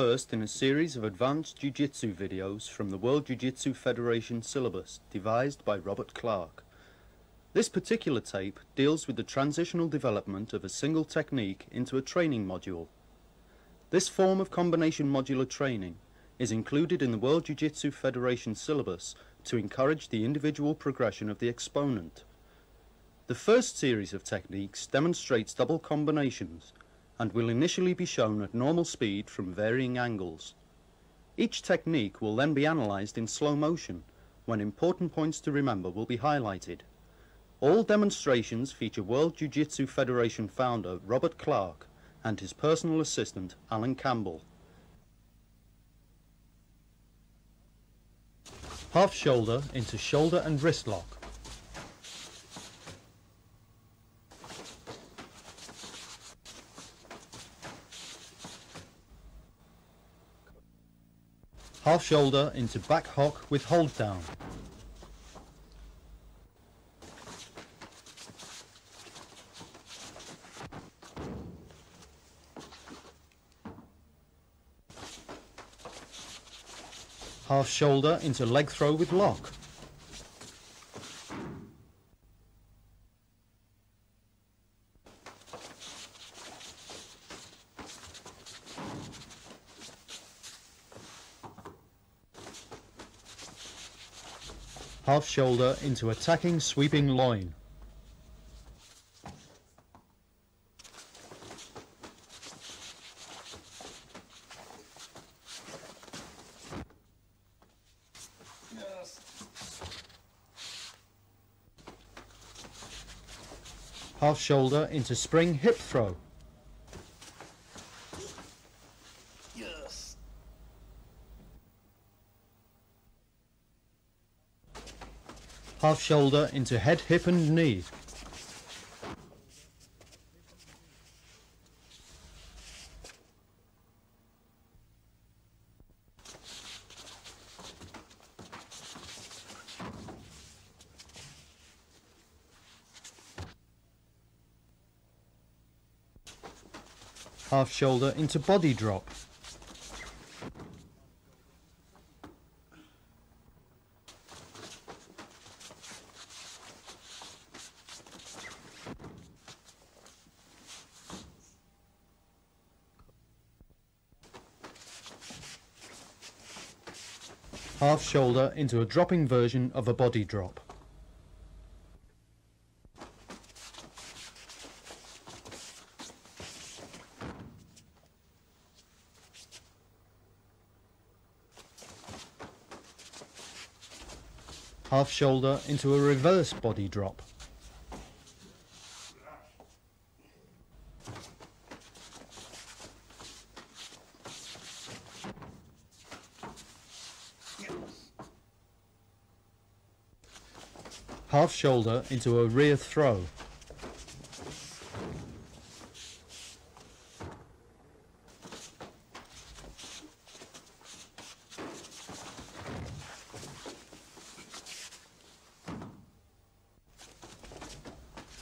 First in a series of advanced Jiu-Jitsu videos from the World Jiu-Jitsu Federation syllabus devised by Robert Clark. This particular tape deals with the transitional development of a single technique into a training module. This form of combination modular training is included in the World Jiu-Jitsu Federation syllabus to encourage the individual progression of the exponent. The first series of techniques demonstrates double combinations and will initially be shown at normal speed from varying angles. Each technique will then be analysed in slow motion, when important points to remember will be highlighted. All demonstrations feature World Jiu-Jitsu Federation founder Robert Clark and his personal assistant Alan Campbell. Half shoulder into shoulder and wrist lock. Half shoulder into back hock with hold down. Half shoulder into leg throw with lock. Half shoulder into attacking sweeping loin. Half shoulder into spring hip throw. Half shoulder into head, hip and knee. Half shoulder into body drop. Half shoulder into a dropping version of a body drop. Half shoulder into a reverse body drop. Half shoulder into a rear throw.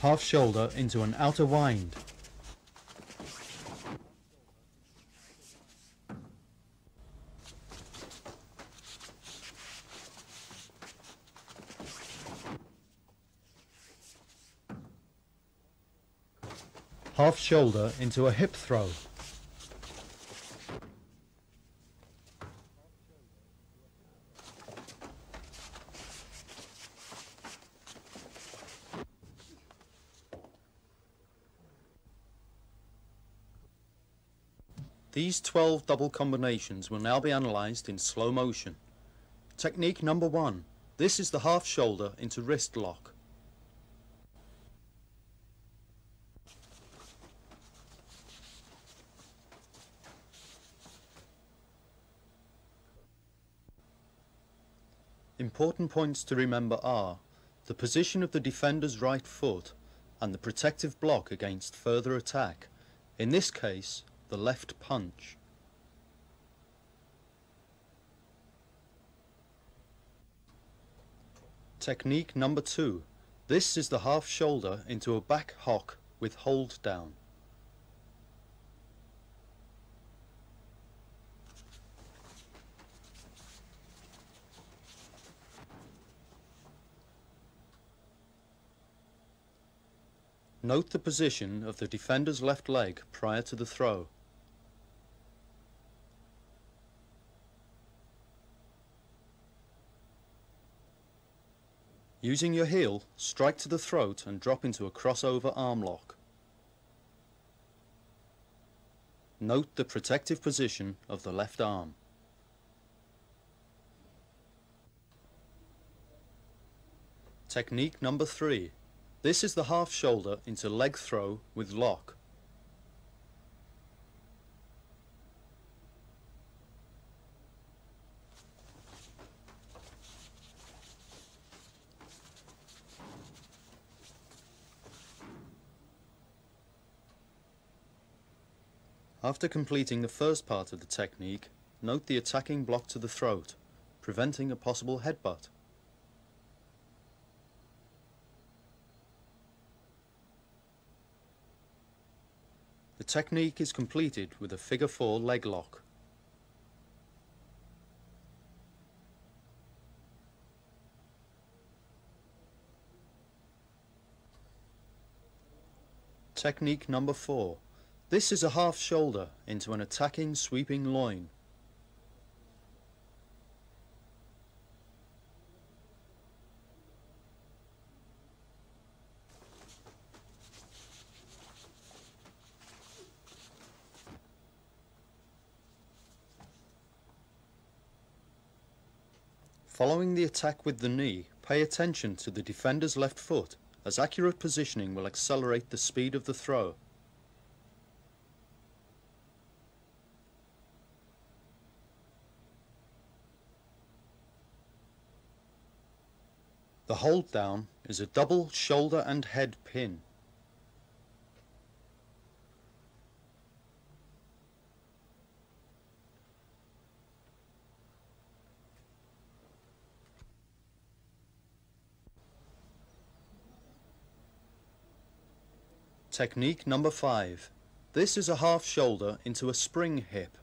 Half shoulder into an outer wind. Half shoulder into a hip throw. These 12 double combinations will now be analysed in slow motion. Technique number 1. This is the half shoulder into wrist lock. Important points to remember are the position of the defender's right foot and the protective block against further attack, in this case the left punch. Technique number 2. This is the half shoulder into a back hock with hold down. Note the position of the defender's left leg prior to the throw. Using your heel, strike to the throat and drop into a crossover arm lock. Note the protective position of the left arm. Technique number 3. This is the half shoulder into leg throw with lock. After completing the first part of the technique, note the attacking block to the throat, preventing a possible headbutt. The technique is completed with a figure 4 leg lock. Technique number 4. This is a half shoulder into an attacking sweeping loin. Following the attack with the knee, pay attention to the defender's left foot, as accurate positioning will accelerate the speed of the throw. The hold down is a double shoulder and head pin. Technique number 5. This is a half shoulder into a spring hip.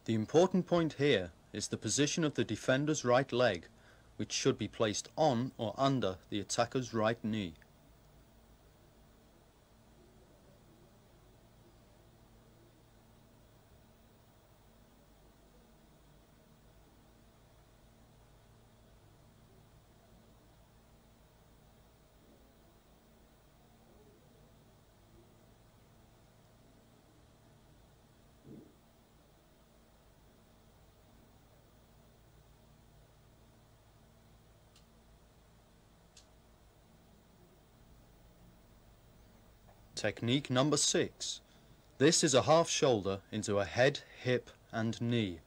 The important point here is the position of the defender's right leg, which should be placed on or under the attacker's right knee. Technique number 6. This is a half shoulder into a head, hip and knee.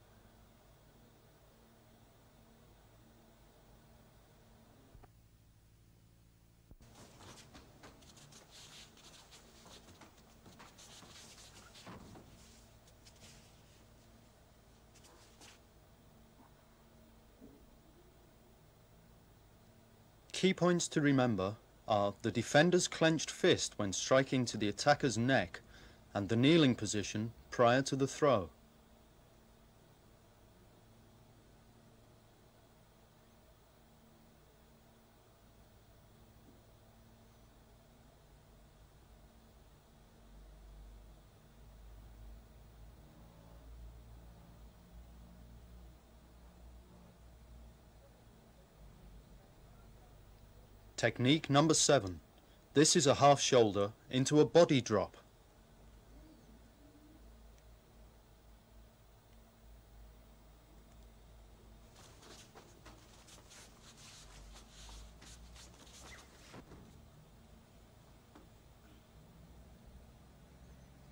Key points to remember are the defender's clenched fist when striking to the attacker's neck and the kneeling position prior to the throw. Technique number 7. This is a half shoulder into a body drop.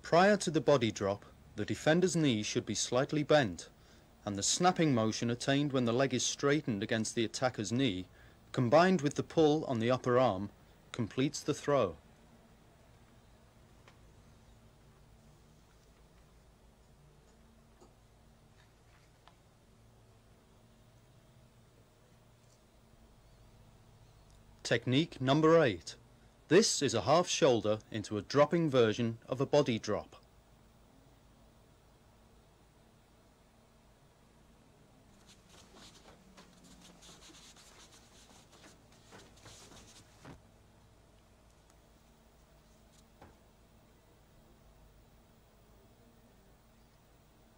Prior to the body drop, the defender's knee should be slightly bent, and the snapping motion attained when the leg is straightened against the attacker's knee, combined with the pull on the upper arm, completes the throw. Technique number 8. This is a half shoulder into a dropping version of a body drop.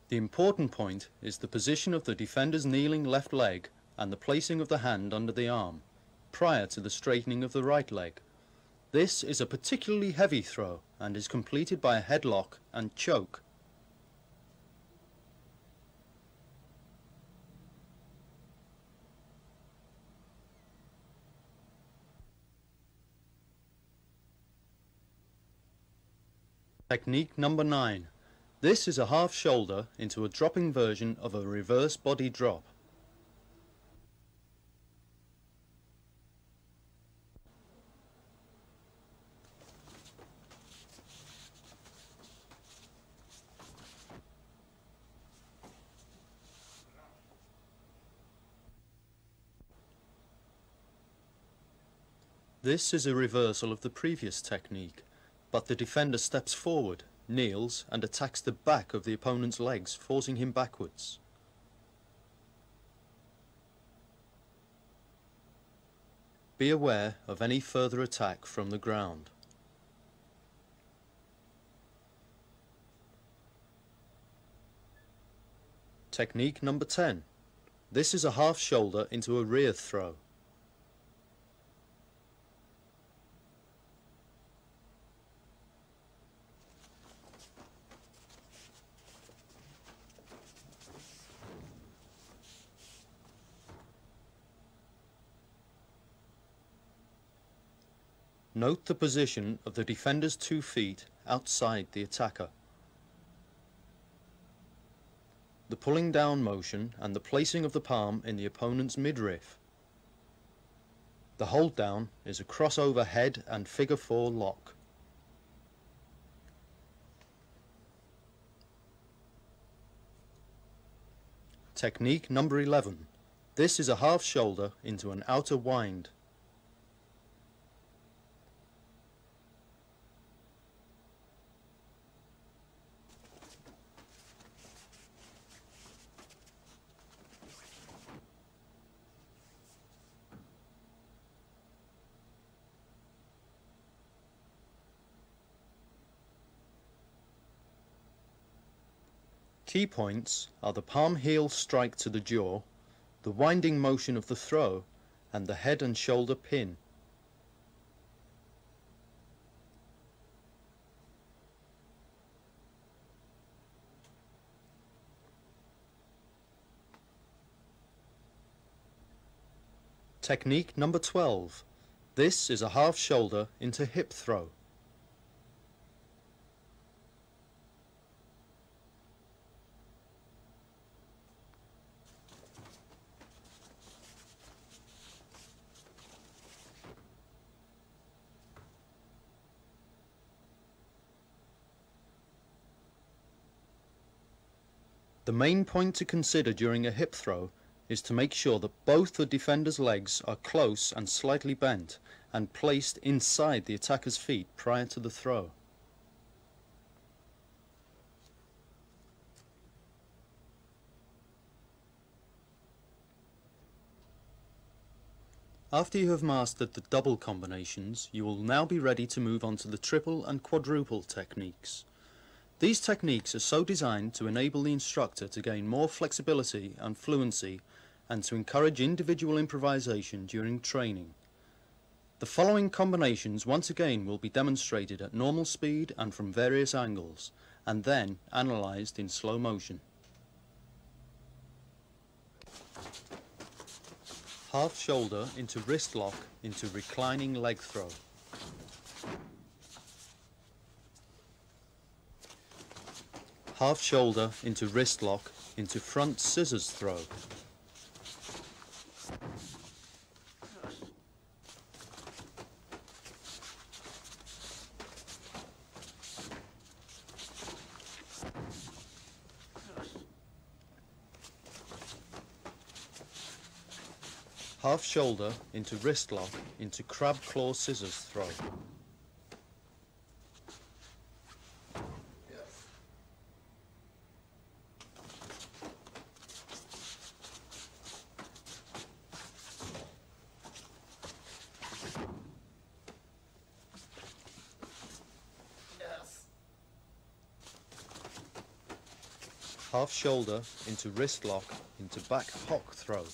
The important point is the position of the defender's kneeling left leg and the placing of the hand under the arm, prior to the straightening of the right leg. This is a particularly heavy throw and is completed by a headlock and choke. Technique number 9. This is a half shoulder into a dropping version of a reverse body drop. This is a reversal of the previous technique, but the defender steps forward, kneels and attacks the back of the opponent's legs, forcing him backwards. Be aware of any further attack from the ground. Technique number 10. This is a half shoulder into a rear throw. Note the position of the defender's 2 feet outside the attacker. The pulling down motion and the placing of the palm in the opponent's midriff. The hold down is a crossover head and figure 4 lock. Technique number 11. This is a half shoulder into an outer wind. Key points are the palm heel strike to the jaw, the winding motion of the throw, and the head and shoulder pin. Technique number 12. This is a half shoulder into hip throw. The main point to consider during a hip throw is to make sure that both the defender's legs are close and slightly bent and placed inside the attacker's feet prior to the throw. After you have mastered the double combinations, you will now be ready to move on to the triple and quadruple techniques. These techniques are so designed to enable the instructor to gain more flexibility and fluency and to encourage individual improvisation during training. The following combinations once again will be demonstrated at normal speed and from various angles, and then analysed in slow motion. Half shoulder into wrist lock into reclining leg throw. Half shoulder into wrist lock into front scissors throw. Half shoulder into wrist lock into crab claw scissors throw. Half shoulder into wrist lock into back hock throw.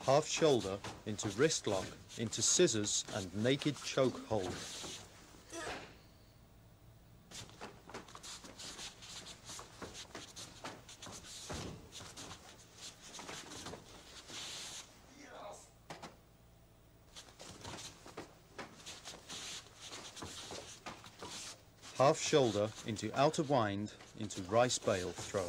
Half shoulder into wrist lock into scissors and naked choke hold. Half shoulder into outer wind into rice bale throw.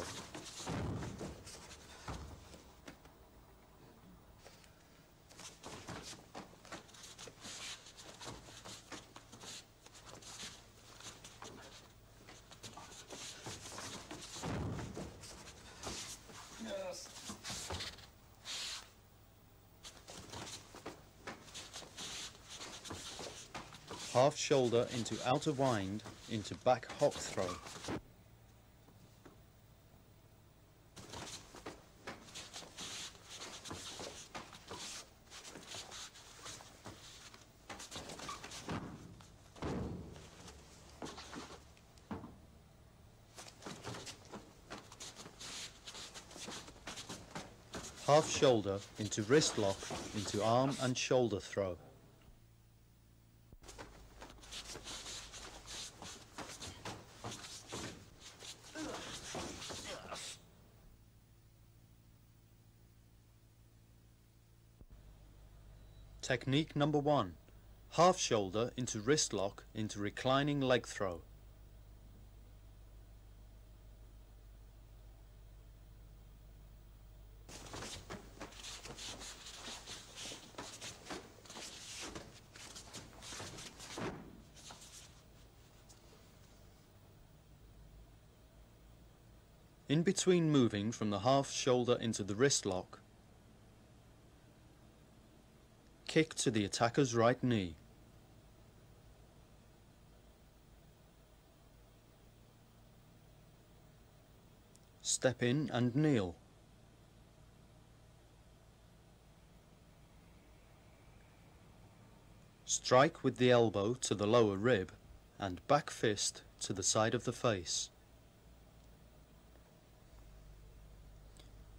Half shoulder into outer wind into back hock throw. Half shoulder into wrist lock into arm and shoulder throw. Technique number 1. Half shoulder into wrist lock into reclining leg throw. In between moving from the half shoulder into the wrist lock, kick to the attacker's right knee. Step in and kneel. Strike with the elbow to the lower rib and back fist to the side of the face.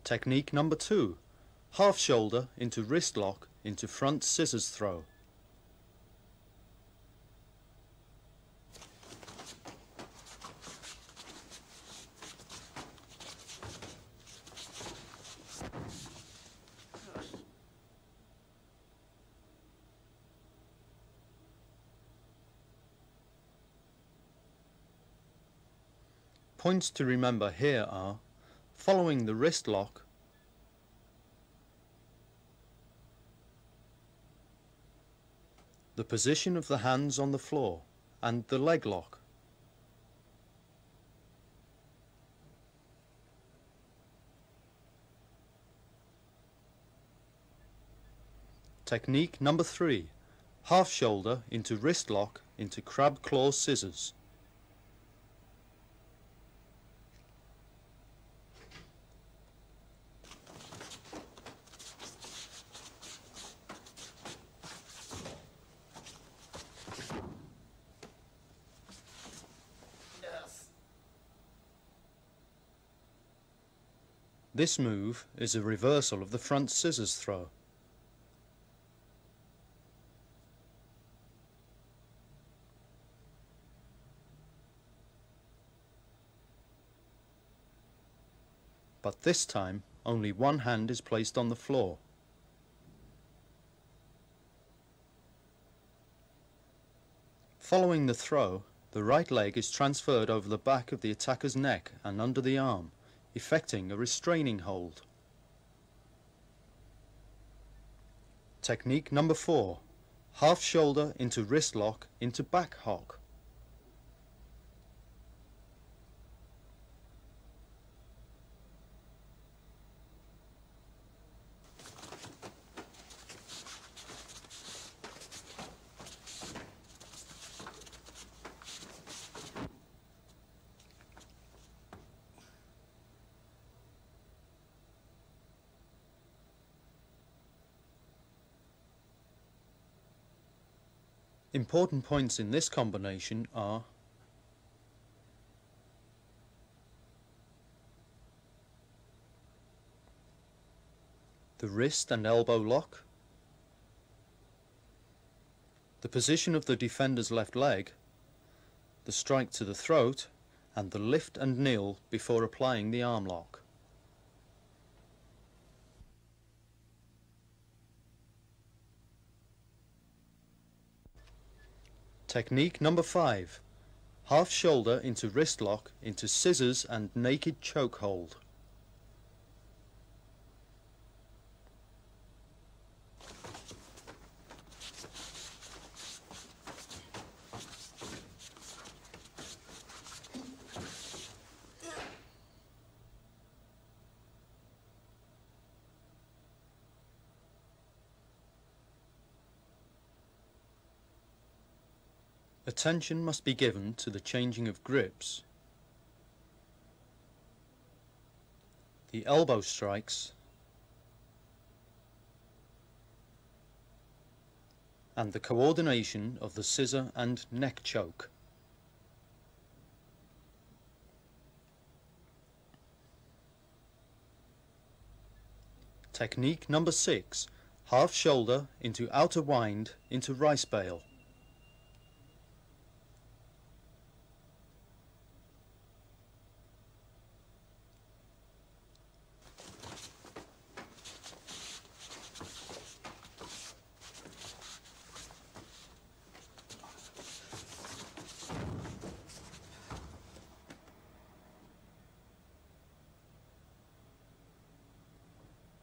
Technique number 2. Half shoulder into wrist lock into front scissors throw. Points to remember here are following the wrist lock, the position of the hands on the floor, and the leg lock. Technique number 3. Half shoulder into wrist lock into crab claw scissors. This move is a reversal of the front scissors throw. But this time, only one hand is placed on the floor. Following the throw, The right leg is transferred over the back of the attacker's neck and under the arm, effecting a restraining hold. Technique number 4. Half shoulder into wrist lock into back hock. Important points in this combination are the wrist and elbow lock, the position of the defender's left leg, the strike to the throat, and the lift and kneel before applying the arm lock. Technique number 5. Half shoulder into wrist lock into scissors and naked choke hold. Attention must be given to the changing of grips, the elbow strikes, and the coordination of the scissor and neck choke. Technique number 6. Half shoulder into outer wind into rice bale.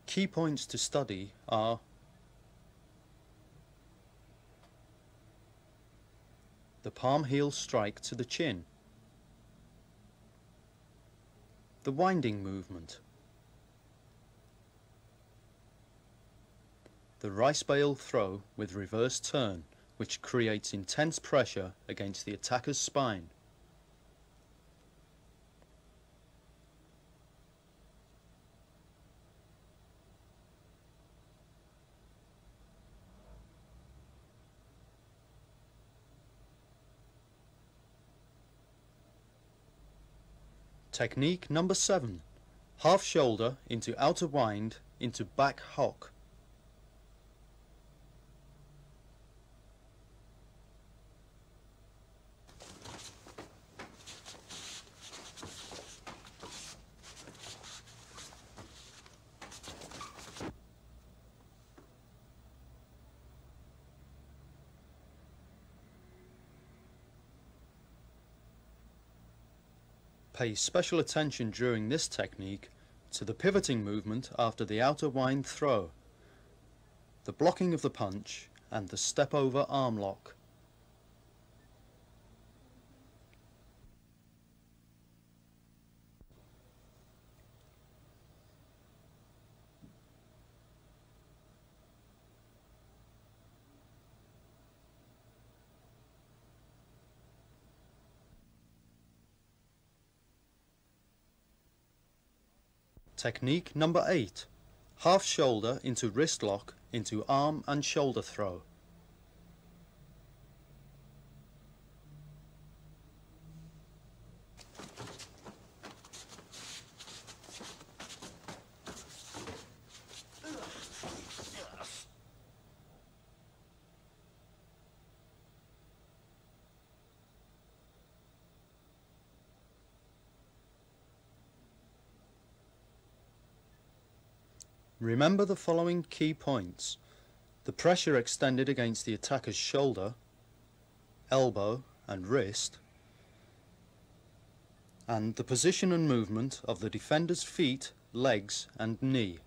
Key points to study are the palm heel strike to the chin, the winding movement, the rice bale throw with reverse turn, which creates intense pressure against the attacker's spine. Technique number 7. Half shoulder into outer wind into back hock. Pay special attention during this technique to the pivoting movement after the outer wind throw, the blocking of the punch, and the step over arm lock. Technique number 8. Half shoulder into wrist lock into arm and shoulder throw. Remember the following key points: the pressure extended against the attacker's shoulder, elbow and wrist, and the position and movement of the defender's feet, legs and knee.